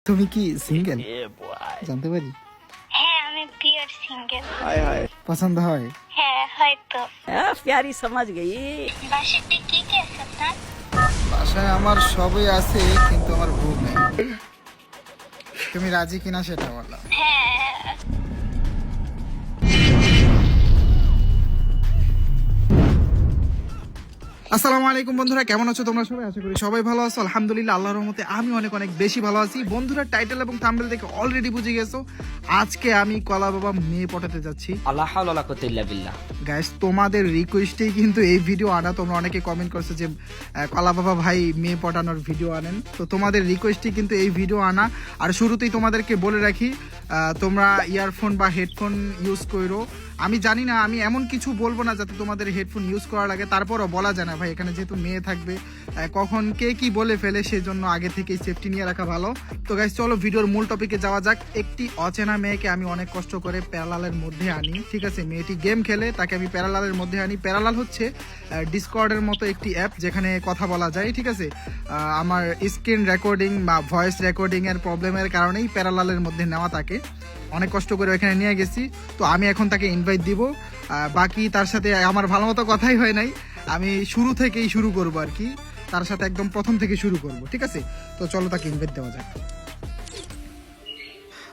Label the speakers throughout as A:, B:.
A: তুমি কি সিঙ্গেল জানতে পারি?
B: হ্যাঁ আমি পিওর সিঙ্গেল।
A: পছন্দ হয়?
B: হ্যাঁ হয়তো।
C: प्यारी समझ गई।
B: বাসাতে কি কি আছে আপনার?
A: বাসায় আমার সবই আছে, কিন্তু আমার বউ নেই। তুমি রাজি কিনা সেটা বলো।
B: হ্যাঁ
A: আসসালামু আলাইকুম বন্ধুরা, কেমন আছো তোমরা সবাই? আশা করি সবাই ভালো আছো। আলহামদুলিল্লাহ, আল্লাহর রহমতে আমি অনেক অনেক বেশি ভালো আছি। বন্ধুরা, টাইটেল এবং থাম্বনেল দেখে অলরেডি বুঝে গেছো আজকে আমি কলা বাবা মেয়ে পটাতে যাচ্ছি।
C: আল্লাহ হাওলা ওয়ালা কুওয়াতা ইল্লা বিল্লাহ।
A: গাইস, তোমাদের রিকোয়েস্টেই কিন্তু এই ভিডিও আনা। তোমরা অনেকে কমেন্ট করছো যে কলা বাবা ভাই মেয়ে পটানোর ভিডিও আনেন, তো তোমাদের রিকোয়েস্টেই কিন্তু এই ভিডিও আনা। আর শুরুতেই তোমাদেরকে বলে রাখি, তোমরা ইয়ারফোন বা হেডফোন ইউজ করো। আমি জানি না, আমি এমন কিছু বলবো না যাতে তোমাদের হেডফোন ইউজ করা লাগে, তারপরও বলা যায় না ভাই, এখানে যেহেতু মেয়ে থাকবে, কখন কে কি বলে ফেলে, সেজন্য আগে থেকেই সেফটি নিয়ে রাখা ভালো। তো গাইস, চলো ভিডিওর মূল টপিকে যাওয়া যাক। একটি অচেনা মেয়েকে আমি অনেক কষ্ট করে প্যারালালের মধ্যে আনি, ঠিক আছে? মেয়েটি গেম খেলে, তাকে আমি প্যারালালের মধ্যে আনি। প্যারালাল হচ্ছে ডিসকর্ডের মতো একটি অ্যাপ যেখানে কথা বলা যায়, ঠিক আছে? আমার স্ক্রিন রেকর্ডিং বা ভয়েস রেকর্ডিং এর প্রবলেমের কারণেই প্যারালালের মধ্যে নেওয়া তাকে অনেক কষ্ট করে ওখানে নিয়ে গেছি। তো আমি এখন তাকে ইনভাইট দিব। বাকি তার সাথে আমার ভালো মতো কথাই হয় নাই, আমি শুরু থেকেই শুরু করব আর কি, তার সাথে একদম প্রথম থেকে শুরু করব, ঠিক আছে? তো চলো তাকে ইনভাইট দেওয়া যাক।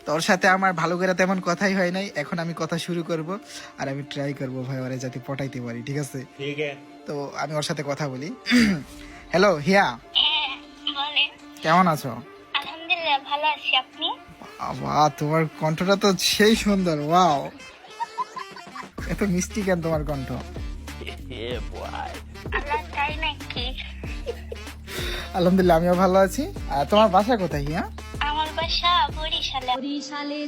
A: তোর সাথে আমার ভালো করে তেমন কথাই হয় নাই, এখন আমি কথা শুরু করব। আর আমি ট্রাই করব ভাই ওরে যাতে পটাইতে পারি, ঠিক আছে? তো আমি ওর সাথে কথা বলি। হ্যালো হিয়া,
B: হ্যাঁ বলেন।
A: কেমন আছো?
B: আলহামদুলিল্লাহ ভালো আছি, আপনি?
A: বাহ, তোমার কণ্ঠটা তো সেই সুন্দর, ওয়াও! এত মিষ্টি কেন তোমার কণ্ঠ?
B: আল্লাহ তাই নাকি?
A: আলহামদুলিল্লাহ, আমিও ভালো আছি। তোমার বাসা কোথায় হিয়া?
B: আমার বাসা বরিশালে।